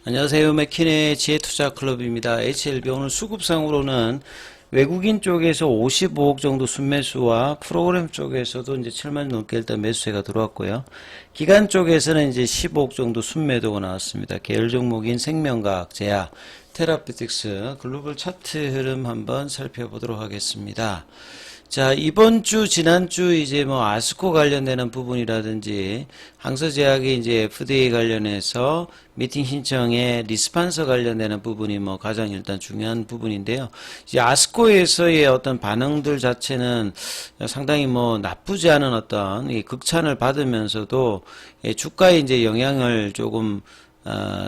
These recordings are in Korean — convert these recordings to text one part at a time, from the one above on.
안녕하세요. 맥킨의 지혜투자클럽입니다. HLB 오늘 수급상으로는 외국인 쪽에서 55억 정도 순매수와 프로그램 쪽에서도 이제 7만 넘게 일단 매수세가 들어왔고요. 기관 쪽에서는 이제 15억 정도 순매도가 나왔습니다. 계열 종목인 생명과학, 제약, 테라피틱스, 글로벌 차트 흐름 한번 살펴보도록 하겠습니다. 자, 이번 주, 지난주 이제 뭐 아스코 관련되는 부분이라든지 항서제약의 이제 FDA 관련해서 미팅 신청에 리스판서 관련되는 부분이 뭐 가장 일단 중요한 부분인데요. 이제 아스코에서의 어떤 반응들 자체는 상당히 뭐 나쁘지 않은 어떤 이 극찬을 받으면서도 주가에 이제 영향을 조금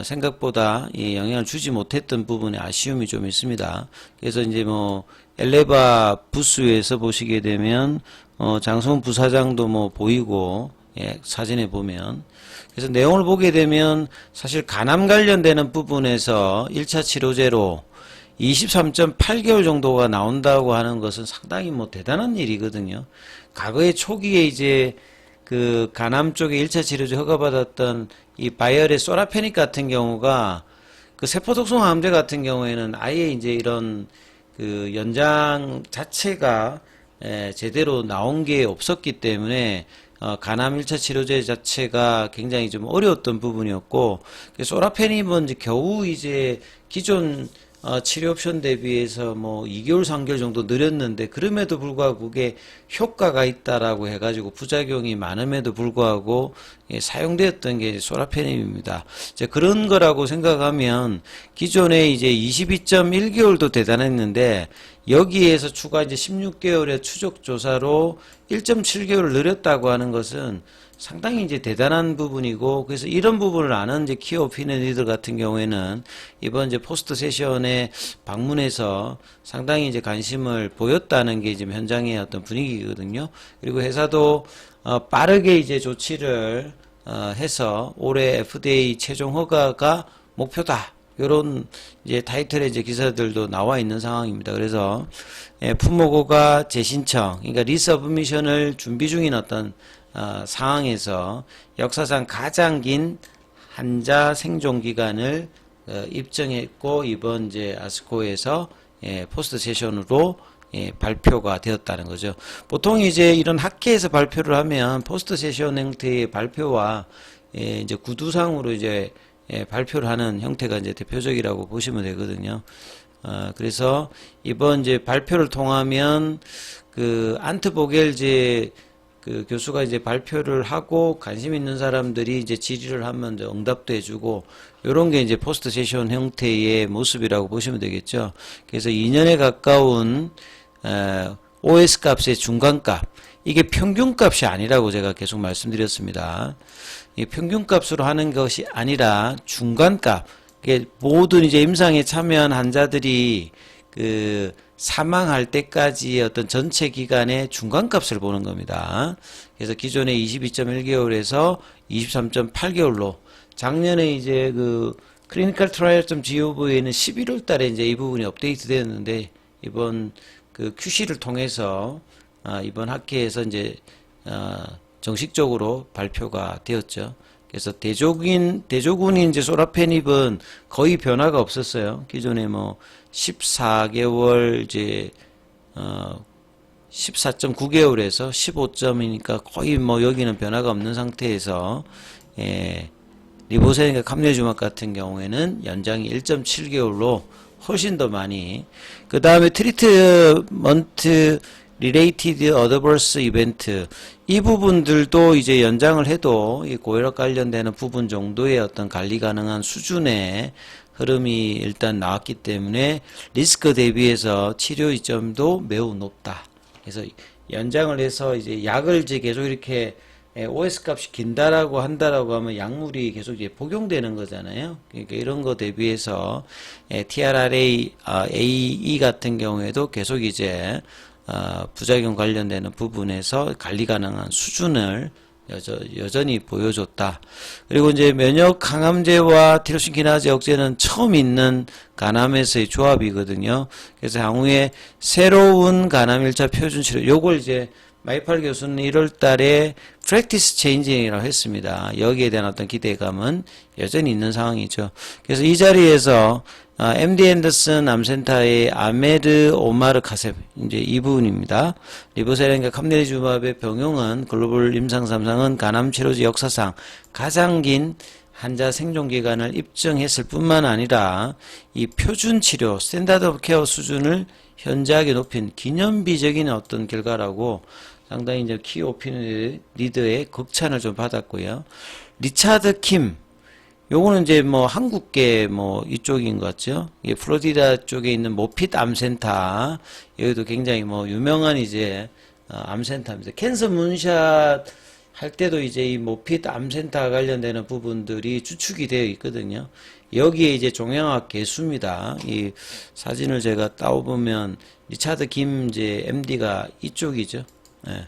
생각보다 이 영향을 주지 못했던 부분에 아쉬움이 좀 있습니다. 그래서 이제 뭐 엘레바 부스에서 보시게 되면 장성훈 부사장도 뭐 보이고, 예, 사진에 보면. 그래서 내용을 보게 되면 사실 간암 관련되는 부분에서 1차 치료제로 23.8개월 정도가 나온다고 하는 것은 상당히 뭐 대단한 일이거든요. 과거에 초기에 이제 그 간암 쪽에 1차 치료제 허가받았던 이 바이얼의 소라페닉 같은 경우가 그 세포독성 항암제 같은 경우에는 아예 이제 이런 그 연장 자체가 제대로 나온 게 없었기 때문에 간암 1차 치료제 자체가 굉장히 좀 어려웠던 부분이었고, 소라페닙은 이제 겨우 이제 기존 치료 옵션 대비해서 뭐 2개월, 3개월 정도 느렸는데, 그럼에도 불구하고 그게 효과가 있다라고 해가지고 부작용이 많음에도 불구하고 사용되었던 게 소라페닙입니다. 이제 그런 거라고 생각하면 기존에 이제 22.1개월도 대단했는데 여기에서 추가 이제 16개월의 추적 조사로 1.7개월을 늘렸다고 하는 것은 상당히 이제 대단한 부분이고, 그래서 이런 부분을 아는 이제 키 오피니언 리더 같은 경우에는 이번 이제 포스트 세션에 방문해서 상당히 이제 관심을 보였다는 게 지금 현장의 어떤 분위기거든요. 그리고 회사도 빠르게 이제 조치를 해서 올해 FDA 최종 허가가 목표다, 요런 이제 타이틀의 이제 기사들도 나와 있는 상황입니다. 그래서 품목호가 재신청, 그러니까 리서브미션을 준비 중인 어떤 상황에서 역사상 가장 긴 환자 생존 기간을 입증했고, 이번 이제 아스코에서 포스트 세션으로 발표가 되었다는 거죠. 보통 이제 이런 학회에서 발표를 하면 포스트 세션 형태의 발표와 이제 구두상으로 이제 발표를 하는 형태가 이제 대표적이라고 보시면 되거든요. 그래서 이번 이제 발표를 통하면 그 안트보겔제 그 교수가 이제 발표를 하고 관심 있는 사람들이 이제 질의를 하면 이제 응답도 해주고, 요런 게 이제 포스트 세션 형태의 모습이라고 보시면 되겠죠. 그래서 2년에 가까운 OS 값의 중간값, 이게 평균값이 아니라고 제가 계속 말씀드렸습니다. 이 평균값으로 하는 것이 아니라 중간값, 모든 이제 임상에 참여한 환자들이 그 사망할 때까지의 어떤 전체 기간의 중간값을 보는 겁니다. 그래서 기존에 22.1개월에서 23.8개월로, 작년에 이제 그 클리니컬 트라이얼.gov에는 11월 달에 이제 이 부분이 업데이트 되었는데, 이번 그 QC를 통해서 이번 학회에서 이제 정식적으로 발표가 되었죠. 그래서 대조군인 이제 소라페닙은 거의 변화가 없었어요. 기존에 뭐 14개월 이제 14.9개월에서 15점이니까 거의 뭐 여기는 변화가 없는 상태에서 리보세니카 감내주막 같은 경우에는 연장이 1.7개월로 훨씬 더 많이, 그 다음에 트리트먼트 리레이티드 어드버스 이벤트, 이 부분들도 이제 연장을 해도 이 고혈압 관련되는 부분 정도의 어떤 관리 가능한 수준의 흐름이 일단 나왔기 때문에 리스크 대비해서 치료 이점도 매우 높다. 그래서 연장을 해서 이제 약을 이제 계속 이렇게 OS 값이 긴다라고 한다라고 하면 약물이 계속 이제 복용되는 거잖아요. 그러니까 이런 거 대비해서 TRRA, AE 같은 경우에도 계속 이제 부작용 관련되는 부분에서 관리 가능한 수준을 여전히 보여줬다. 그리고 이제 면역 항암제와 티로신 키나제 억제는 처음 있는 간암에서의 조합이거든요. 그래서 향후에 새로운 간암 1차 표준 치료, 요걸 이제 마이팔 교수는 1월 달에 프랙티스 체인징이라고 했습니다. 여기에 대한 어떤 기대감은 여전히 있는 상황이죠. 그래서 이 자리에서 MD 앤더슨 암센터의 아메드 오마르 카셉 이제 이 부분입니다. 리보세렌과 캄네리주마브의 병용은 글로벌 임상 3상은 간암 치료제 역사상 가장 긴 환자 생존 기간을 입증했을 뿐만 아니라 이 표준 치료 스탠다드 오브 케어 수준을 현저하게 높인 기념비적인 어떤 결과라고 상당히 이제 키 오피니언 리더의 극찬을 좀 받았고요. 리차드 킴, 요거는 이제 뭐 한국계 뭐 이쪽인 것 같죠. 이게 플로리다 쪽에 있는 모핏 암센터, 여기도 굉장히 뭐 유명한 이제 암센터입니다. 캔서 문샷 할 때도 이제 이 모핏 암센터 관련되는 부분들이 추측이 되어 있거든요. 여기에 이제 종양학 개수입니다. 이 사진을 제가 따오보면 리차드 김 이제 MD가 이쪽이죠. 예.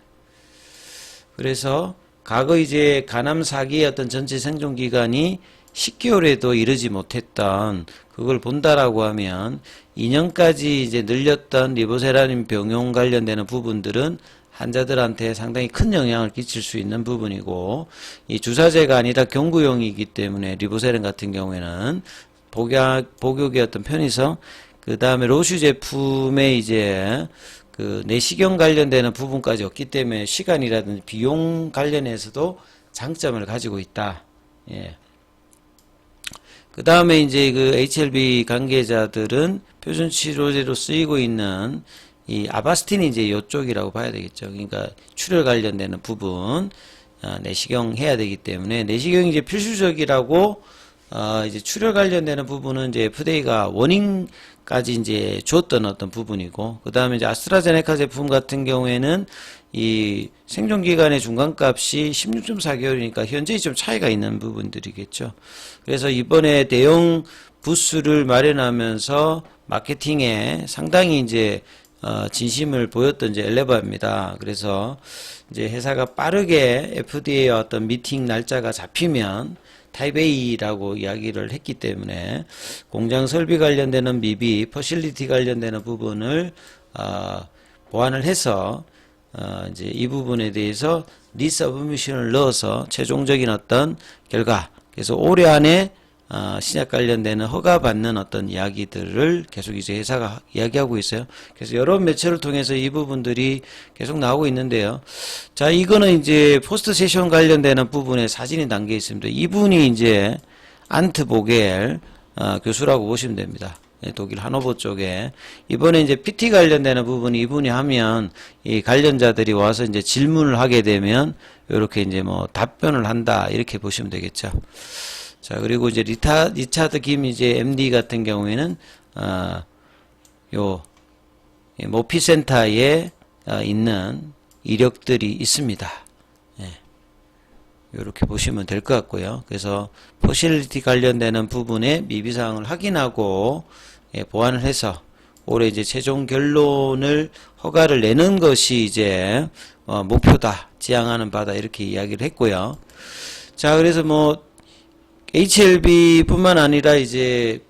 그래서 과거 이제 간암 사기의 어떤 전체 생존 기간이 10개월에도 이르지 못했던 그걸 본다라고 하면 2년까지 이제 늘렸던 리보세라닌 병용 관련되는 부분들은 환자들한테 상당히 큰 영향을 끼칠 수 있는 부분이고, 이 주사제가 아니라 경구용이기 때문에 리보세렌 같은 경우에는 복용의 어떤 편의성, 그 다음에 로슈 제품의 이제 그 내시경 관련되는 부분까지 없기 때문에 시간이라든지 비용 관련해서도 장점을 가지고 있다. 예. 그 다음에 이제 그 HLB 관계자들은 표준 치료제로 쓰이고 있는 이 아바스틴이 이제 이쪽이라고 봐야 되겠죠. 그러니까 출혈 관련되는 부분, 내시경 해야 되기 때문에 내시경이 이제 필수적이라고, 이제 출혈 관련되는 부분은 이제 FDA가 워닝까지 이제 줬던 어떤 부분이고, 그 다음에 이제 아스트라제네카 제품 같은 경우에는 이 생존 기간의 중간값이 16.4개월이니까 현저히 좀 차이가 있는 부분들이겠죠. 그래서 이번에 대형 부스를 마련하면서 마케팅에 상당히 이제 진심을 보였던 이제 엘레바입니다. 그래서 이제 회사가 빠르게 FDA의 어떤 미팅 날짜가 잡히면 타입 A라고 이야기를 했기 때문에 공장 설비 관련되는 미비, 퍼실리티 관련되는 부분을 보완을 해서 이제 이 부분에 대해서 리서브미션을 넣어서 최종적인 어떤 결과, 그래서 올해 안에 신약 관련되는 허가받는 어떤 이야기들을 계속 이제 회사가 이야기하고 있어요. 그래서 여러 매체를 통해서 이 부분들이 계속 나오고 있는데요. 자, 이거는 이제 포스트 세션 관련되는 부분에 사진이 담겨 있습니다. 이분이 이제 안트 보겔 교수라고 보시면 됩니다. 독일 하노버 쪽에. 이번에 이제 PT 관련되는 부분이 이분이 하면 이 관련자들이 와서 이제 질문을 하게 되면 이렇게 이제 뭐 답변을 한다, 이렇게 보시면 되겠죠. 자, 그리고 이제 리차드 김 이제 MD 같은 경우에는 요 모피센터에 있는 이력들이 있습니다. 예. 이렇게 보시면 될 것 같고요. 그래서 포실리티 관련되는 부분에 미비사항을 확인하고 보완을 해서 올해 이제 최종 결론을 허가를 내는 것이 이제 목표다, 지향하는 바다, 이렇게 이야기를 했고요. 자, 그래서 뭐 HLB뿐만 아니라 이제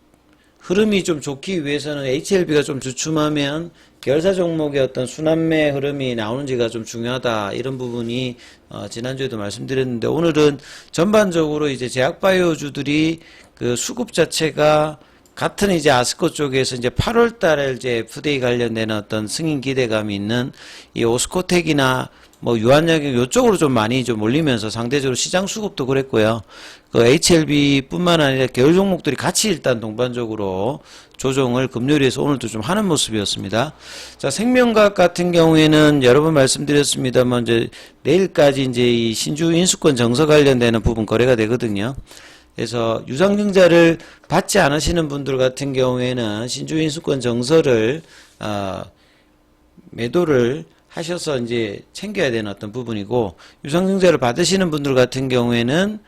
흐름이 좀 좋기 위해서는 HLB가 좀 주춤하면 결사 종목의 어떤 순환매 흐름이 나오는지가 좀 중요하다, 이런 부분이 지난주에도 말씀드렸는데, 오늘은 전반적으로 이제 제약바이오주들이 그 수급 자체가 같은 이제 아스코 쪽에서 이제 8월 달에 이제 FDA 관련된 어떤 승인 기대감이 있는 이 오스코텍이나 뭐 유한약이 요쪽으로 좀 많이 좀 몰리면서 상대적으로 시장 수급도 그랬고요. 그 HLB뿐만 아니라 계열 종목들이 같이 일단 동반적으로 조정을 금요일에서 오늘도 좀 하는 모습이었습니다. 자, 생명과학 같은 경우에는 여러 번 말씀드렸습니다만 이제 내일까지 이제 이 신주 인수권 정서 관련되는 부분 거래가 되거든요. 그래서 유상증자를 받지 않으시는 분들 같은 경우에는 신주 인수권 정서를 매도를 하셔서 이제 챙겨야 되는 어떤 부분이고, 유상증자를 받으시는 분들 같은 경우에는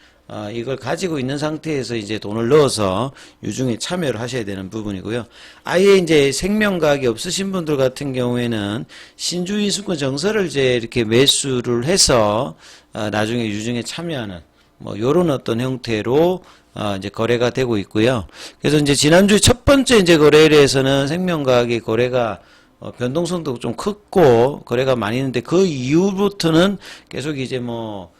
이걸 가지고 있는 상태에서 이제 돈을 넣어서 유중에 참여를 하셔야 되는 부분이고요. 아예 이제 생명과학이 없으신 분들 같은 경우에는 신주 인수권 정서를 이제 이렇게 매수를 해서 나중에 유중에 참여하는 뭐 요런 어떤 형태로 이제 거래가 되고 있고요. 그래서 이제 지난주 첫 번째 이제 거래일에서는 생명과학의 거래가 변동성도 좀 컸고 거래가 많이 있는데 그 이후부터는 계속 이제 뭐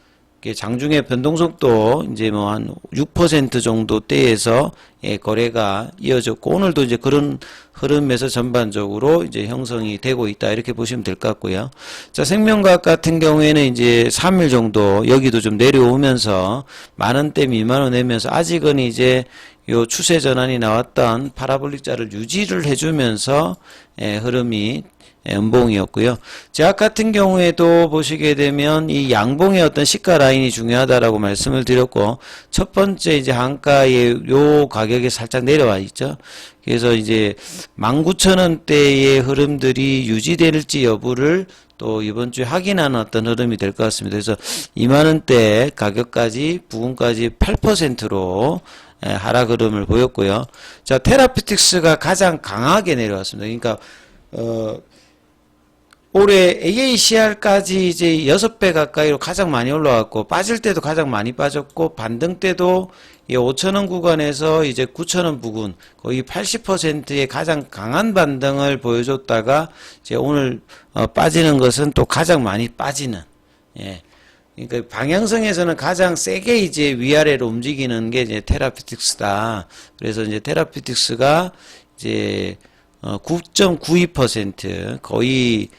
이게 장중에 변동성도 이제 뭐 한 6% 정도 대에서 거래가 이어졌고 오늘도 이제 그런 흐름에서 전반적으로 이제 형성이 되고 있다 이렇게 보시면 될 것 같고요. 자, 생명과학 같은 경우에는 이제 3일 정도 여기도 좀 내려오면서 만원대 미만을 내면서 아직은 이제 요 추세 전환이 나왔던 파라볼릭자를 유지를 해주면서 흐름이 음봉이었고요. 제약 같은 경우에도 보시게 되면 이 양봉의 어떤 시가 라인이 중요하다라고 말씀을 드렸고 첫 번째 이제 한가의 요 가격이 살짝 내려와 있죠. 그래서 이제 19,000원대의 흐름들이 유지될지 여부를 또 이번 주에 확인하는 어떤 흐름이 될 것 같습니다. 그래서 20,000원대 가격까지 부근까지 8%로 하락 흐름을 보였고요. 자, 테라피틱스가 가장 강하게 내려왔습니다. 그러니까 올해 AACR까지 이제 6배 가까이로 가장 많이 올라왔고 빠질 때도 가장 많이 빠졌고 반등 때도 5,000원 구간에서 이제 9,000원 부근 거의 80%의 가장 강한 반등을 보여줬다가 이제 오늘 빠지는 것은 또 가장 많이 빠지는 그러니까 방향성에서는 가장 세게 이제 위아래로 움직이는 게 이제 테라피틱스다. 그래서 이제 테라피틱스가 이제 9.92% 거의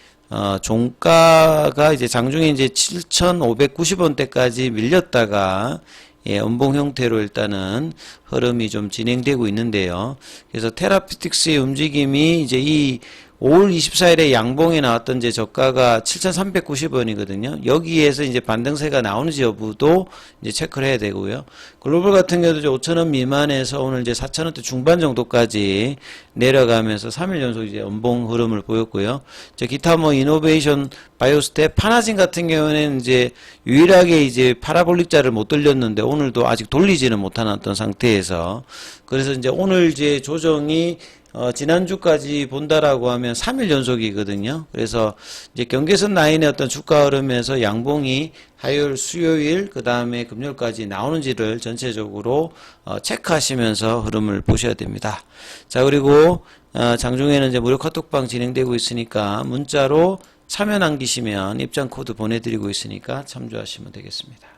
종가가 이제 장중에 이제 7,590원대까지 밀렸다가 음봉 형태로 일단은 흐름이 좀 진행되고 있는데요. 그래서 테라피틱스의 움직임이 이제 이 5월 24일에 양봉에 나왔던 이제 저가가 7,390원이거든요. 여기에서 이제 반등세가 나오는지 여부도 이제 체크를 해야 되고요. 글로벌 같은 경우도 이제 5,000원 미만에서 오늘 이제 4,000원대 중반 정도까지 내려가면서 3일 연속 이제 음봉 흐름을 보였고요. 기타 뭐 이노베이션, 바이오스텝, 파나진 같은 경우에는 이제 유일하게 이제 파라볼릭자를 못 돌렸는데 오늘도 아직 돌리지는 못하는 어떤 상태에서 그래서 이제 오늘 이제 조정이 지난주까지 본다라고 하면 3일 연속이거든요. 그래서 이제 경계선 라인의 어떤 주가 흐름에서 양봉이 화요일, 수요일, 그 다음에 금요일까지 나오는지를 전체적으로 체크하시면서 흐름을 보셔야 됩니다. 자, 그리고 장중에는 이제 무료 카톡방 진행되고 있으니까 문자로 참여 남기시면 입장 코드 보내드리고 있으니까 참조하시면 되겠습니다.